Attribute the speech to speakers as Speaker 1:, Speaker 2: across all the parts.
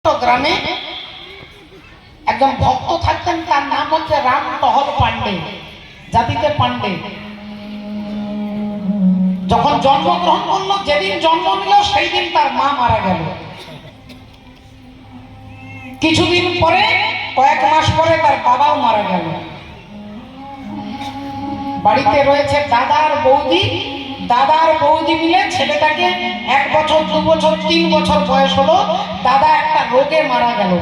Speaker 1: গ্রামে একজন ভক্ত থাকতেন, তার নাম হচ্ছে রাম টহল পান্ডে, জাতিতে পান্ডে। যখন জন্মগ্রহণ করলো, যেদিন জন্ম নিল সেই দিন তার মা মারা গেল। কিছুদিন পরে, কয়েক মাস পরে তার বাবাও মারা গেল। বাড়িতে রয়েছে দাদার বৌদি। দাদার বৌদি মিলে ছেলেটাকে 1 বছর 2 বছর 3 বছর বয়স হলো, দাদা একটা রোগে মারা গেল।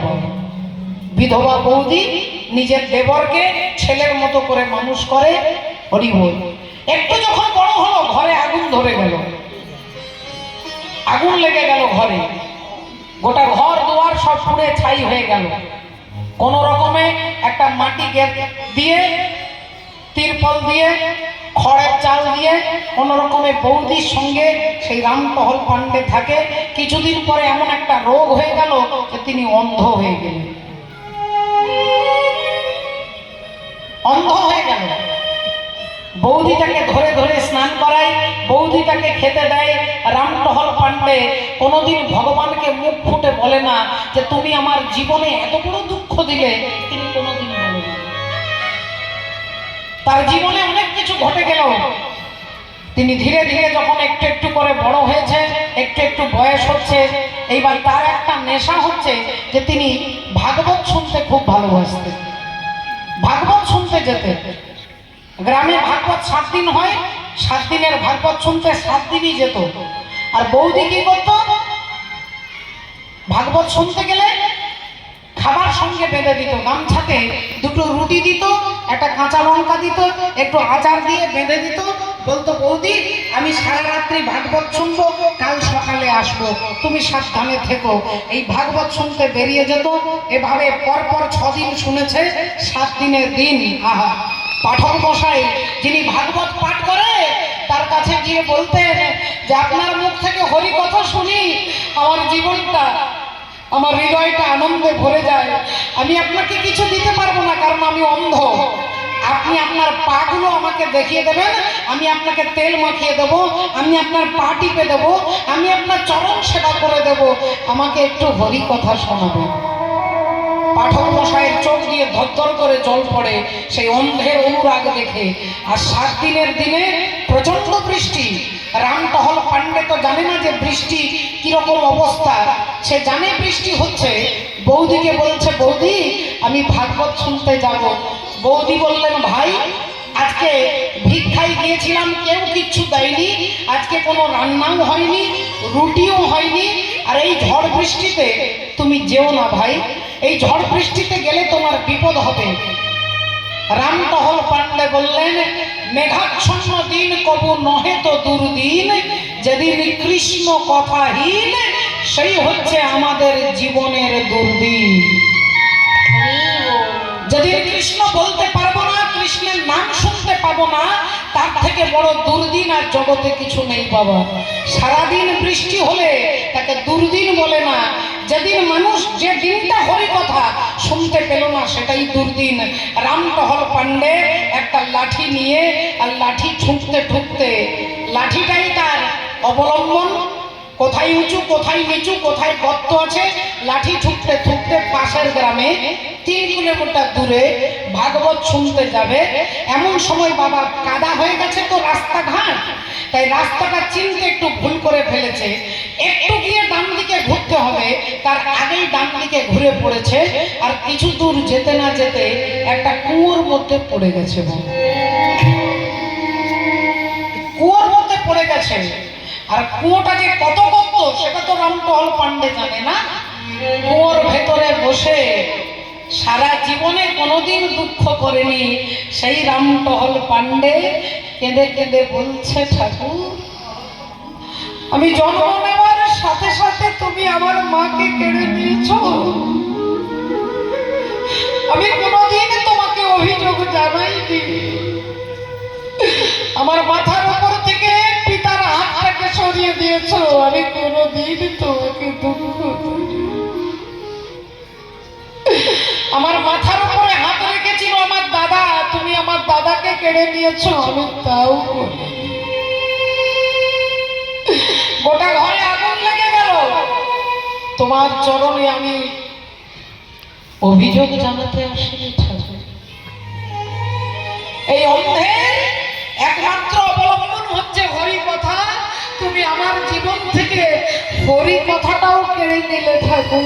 Speaker 1: বিধবা বৌদি নিজের দেবরকে ছেলের মতো করে মানুষ করে। হরি বল। একটু যখন বড় হলো, ঘরে আগুন ধরে গেল, আগুন লেগে গেল ঘরে। গোটা ঘর দুয়ার সব পুড়ে ছাই হয়ে গেল। কোন রকমে একটা মাটি দিয়ে, তিরপল দিয়ে, খড়ের চাল দিয়ে কোন রকমে বৌদির সঙ্গে সেই রামটহল পান্ডে থাকে। কিছুদিন পরে এমন একটা রোগ হয়ে গেল যে তিনি অন্ধ হয়ে গেলেন। অন্ধ হয়ে গেল। বৌদিটাকে ধরে ধরে স্নান করায়, বৌদিটাকে খেতে দেয়। রামটহল পান্ডে কোনোদিন ভগবানকে মুখ ফুটে বলে না যে তুমি আমার জীবনে এত বড় দুঃখ দিলে। তিনি কোনোদিন বলেন না। তার জীবনে অনেক কিছু ঘটে গেল। তিনি ধীরে ধীরে যখন একটু একটু করে বড় হয়েছে, একটু একটু বয়স হচ্ছে, এইবার তার একটা নেশা হচ্ছে যে তিনি ভাগবত শুনতে খুব ভালোবাসতেন। ভাগবত শুনতে যেতে, গ্রামে ভাগবত 7 দিন হয়, 7 দিনের ভাগবত শুনতে 7 দিনই যেত। আর বৌদি কি করত? ভাগবত শুনতে গেলে খাবার সঙ্গে বেঁধে দিত, গামছাতে 2টো রুটি দিত, একটা কাঁচা লঙ্কা দিত, একটু আচার দিয়ে বেঁধে দিত। বলতো বৌদি আমি সারা রাত্রি ভাগবত শুনবো, কাল সকালে আসবো, তুমি সাবধানে থেকো। এই ভাগবত শুনতে বেরিয়ে যেত। এভাবে পরপর 6 দিন শুনেছে। 7 দিনের দিন আহা, পাঠক মশাই যিনি ভাগবত পাঠ করে তার কাছে গিয়ে বলতেন যে আপনার মুখ থেকে হরি কথা শুনি আমার জীবনটা, আমার হৃদয়টা আনন্দে ভরে যায়। আমি আপনাকে কিছু দিতে পারবো না, কারণ আমি অন্ধ। আপনি আপনার পাগুলো আমাকে দেখিয়ে দেবেন, আমি আপনাকে তেল মাখিয়ে দেবো, আমি আপনার পা টিপে দেবো, আমি আপনার চরণ সেবা করে দেব, আমাকে একটু হরি কথা শোনাবেন। পাঠক মশাইয়ের চোখ দিয়ে ধরধর করে জল পড়ে সেই অন্ধের অনুরাগ দেখে। আর 7 দিনের দিনে প্রচন্ড বৃষ্টি। রামটহল পান্ডে তো জানে না যে বৃষ্টি কিরকম অবস্থা, সে জানে বৃষ্টি হচ্ছে। বৌদিকে বলছে বৌদি আমি ভাগবত শুনতে যাব। বৌদি বললেন ভাই আজকে ভিক্ষায় গিয়েছিলাম, কেউ কিচ্ছু দেয়নি, আজকে কোনো রান্নাও হয়নি, রুটিও হয়নি, আর এই ঝড় বৃষ্টিতে তুমি যেও না ভাই, এই ঝড় বৃষ্টিতে গেলে তোমার বিপদ হবে। রামটহল পান্ডে বললেন মেঘাচ্ছন্ন দিন কবু নহে তো দুর্দিন, যেদিন কৃষ্ণ কথাহীন সেই হচ্ছে আমাদের জীবনের দুর্দিন। যেদিন কৃষ্ণ বলতে পারবো না, কৃষ্ণের নাম শুনতে পাবো না, তার থেকে বড় দুর্দিন আর জগতে কিছু নেই বাবা। সারাদিন বৃষ্টি হলে তাকে দুর্দিন বলে না। যেদিন মানুষ যে দিনটা হরি কথা শুনতে পেল না সেটাই দুর্দিন। রামটহল পান্ডে একটা লাঠি নিয়ে আর লাঠি ঠুকতে ঠুকতে, লাঠিটাই তার অবলম্বন, কোথায় উঁচু কোথায় নিচু কোথায় গর্ত আছে, লাঠি ঠুকতে ঠুকতে পাশের গ্রামে 3 কিলোমিটার দূরে ভাগবত শুনতে যাবে। এমন সময় বাবা কাদা হয়ে গেছে তো রাস্তাঘাট, তাই রাস্তাটা চিনতে একটু ভুল করে ফেলেছে। একটু গিয়ে ডান দিকে ঘুরতে হবে, তার আগেই ডান দিকে ঘুরে পড়েছে। আর কিছু দূর যেতে না যেতে একটা কুয়োর মধ্যে পড়ে গেছে। কুয়োর মধ্যে পড়ে গেছে। আর কুয়োটা যে কত গর্ত সেটা তো রামটহল পান্ডে জানে না। কুয়োর ভেতরে বসে সারা জীবনে কোনোদিন দুঃখ করেনি সেই রামটহল পান্ডে কেঁদে কেঁদে বলছে ঠাকুর আমি জন্ম নেওয়ার সাথে সাথে তুমি আমার মাকে কেড়ে নিয়েছো। আমি কোনোদিন তোমাকে অভিযোগ জানাইনি। আমার মাথার উপর থেকে পিতার হাতটাকে সরিয়ে দিয়েছো, আমি কোনোদিন তোমাকে দুঃখ দিইনি। আমার মাথার উপরে হাত রেখেছিল আমার দাদা, তুমি আমার দাদাকে কেড়ে নিয়েছো, আমি তাও বলি। গোটা ঘরে আগুন লেগে গেল। তোমার চরণে আমি অভিযোগ জানাতে আসিনি ঠাকুর। এই অন্ধের একমাত্র অবলম্বন হচ্ছে হরি কথা। তুমি আমার জীবন থেকে হরি কথাটাও কেড়ে নিলে ঠাকুর।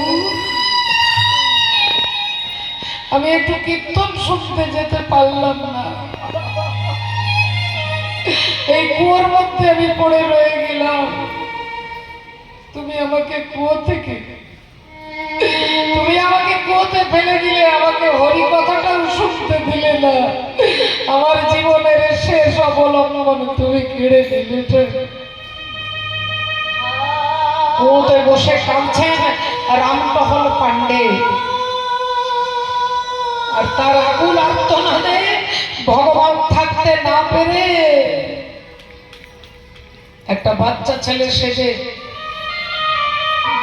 Speaker 1: আমি একটু কীর্তন শুনতে যেতে পারলাম না, এই কুয়োর মধ্যে আমি পড়ে রয়ে গেলাম। তুমি আমাকে কুয়োতে ফেলে দিলে, আমাকে হরি কথাটাও শুনতে দিলে না। আমার জীবনের শেষ অবলম্বন তুমি কেড়ে দিলে। কুয়োতে বসে কাঁদছেন রামটহল পান্ডে, আর তার আকুল আর্তনাদে ভগবান থাকতে না পেরে একটা বাচ্চা ছেলে সেজে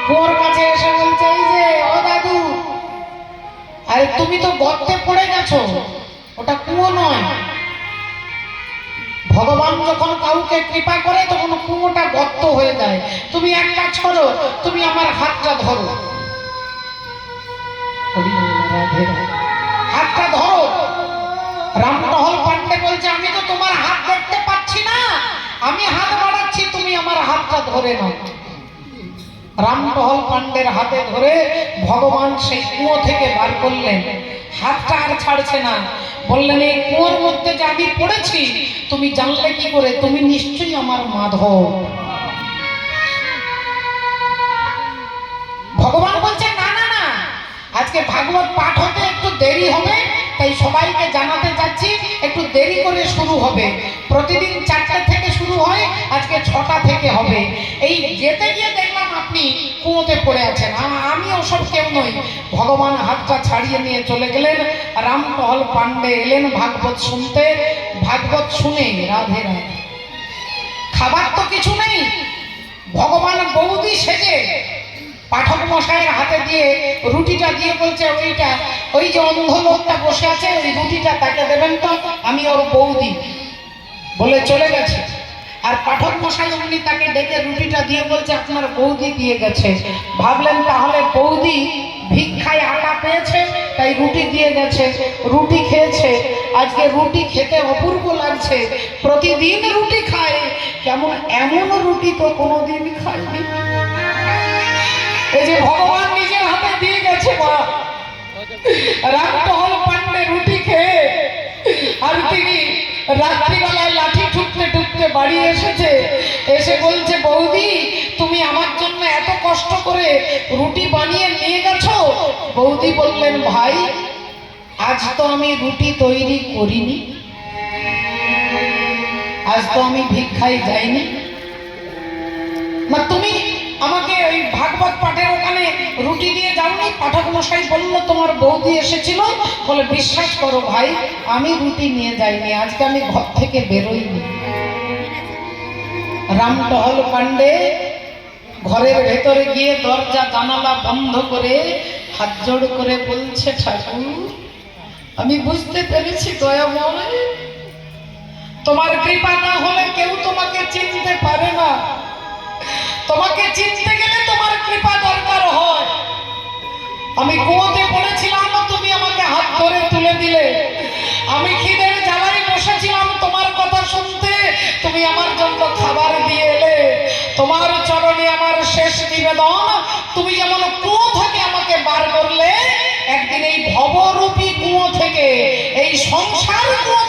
Speaker 1: কুয়োর কাছে এসে বলছে, এই যে ও দাদু, আরে তুমি তো গর্তে পড়ে গেছো, ওটা কুয়ো নয়। ভগবান যখন কাউকে কৃপা করে তখন কুয়োটা গর্ত হয়ে যায়। তুমি এক কাজ করো, তুমি আমার হাতটা ধরো। হাতটা ধরো। রামটহল পান্ডে বলছে, আমি তো তোমার হাত দেখতে পাচ্ছি না, আমি হাত বাড়াচ্ছি, তুমি আমার হাতটা ধরে নাও। রামটহল পান্ডের হাতে ধরে ভগবান সেই কুয়ো থেকে বার করলেন। হাতটা আর ছাড়ছে না। বললেন, এই কুয়োর মধ্যে যে আমি পড়েছি তুমি জানলে কি করে? তুমি নিশ্চয়ই আমার মাধব। ভগবান বলছে, না না না, আজকে ভাগবত পাঠ হতে একটু দেরি হবে, তাই সবাইকে জানাতে যাচ্ছি একটু দেরি করে শুরু হবে। প্রতিদিন 4টা থেকে শুরু হয়, আজকে 6টা থেকে হবে। এই যেতে গিয়ে দেখলাম আপনি কুয়োতে পড়ে আছেন, আমি ওসব কেউ নই। ভগবান হাতটা ছাড়িয়ে নিয়ে চলে গেলেন। রামটহল পান্ডে এলেন ভাগবত শুনতে। ভাগবত শুনে রাধে রাধে। খাবার তো কিছু নেই। ভগবান বৌদি সেজে পাঠক মশাইয়ের হাতে দিয়ে রুটিটা দিয়ে বলছে, ওই যে অন্ধ লোকটা বসে আছে, ওই রুটিটা তাকে দেবেন তো, আমি ওর বৌদি, বলে চলে গেছে। আর পাঠক মশাই উনি তাকে ডেকে রুটিটা দিয়ে বলছে, আপনার বৌদি দিয়ে গেছে। ভাবলেন তাহলে বৌদি ভিক্ষায় আটা পেয়েছে তাই রুটি দিয়ে গেছে। রুটি খেয়েছে, আজকে রুটি খেতে অপূর্ব লাগছে, প্রতিদিন রুটি খায়, কেমন এমন রুটি তো কোনোদিন খায়নি। এই যে ভগবান নিজের হাতে দিয়ে গেছে মা। রামটহল পান্ডে রুটি খেয়ে, আর তিনি রাত্রিবেলায় লাঠি ঠুকতে ঠুকতে বাড়ি এসেছে। এসে বলছে, বৌদি তুমি আমার জন্য এত কষ্ট করে রুটি বানিয়ে নিয়ে গেছো। বৌদি বললেন, ভাই আজ তো আমি রুটি তৈরি করিনি, আজ তো আমি ভিক্ষায় যাইনি। না তুমি আমাকে ওই ভাগবত পাঠের ওখানে রুটি দিয়ে যাওনি? পাঠক মশাই বলল তোমার বৌদি এসেছিল। বলে, বিশ্বাস করো ভাই, আমি রুটি নিয়ে যাইনি, আজকে আমি ঘর থেকে বেরোইনি। রামটহল পান্ডে ঘরের ভেতরে গিয়ে দরজা জানালা বন্ধ করে হাত জোড় করে বলছে, ঠাকুর আমি বুঝতে পেরেছি দয়াময়, তোমার কৃপা না হলে কেউ তোমাকে চিনতে পারে না। তোমাকে চিনতে গেলে তোমার কৃপা দরকার হয়। আমি কুয়োতে পড়েছিলাম, তুমি আমাকে হাত ধরে তুলে দিলে। আমি খিদের জ্বালায় বসেছিলাম তোমার কথা শুনতে, তুমি আমার জন্য খাবার দিয়ে এলে। তোমার চরণে আমার শেষ নিবেদন, তুমি যেমন কুয়ো থেকে আমাকে বার করলে, একদিন এই ভবরূপী কুয়ো থেকে, এই সংসার কুয়ো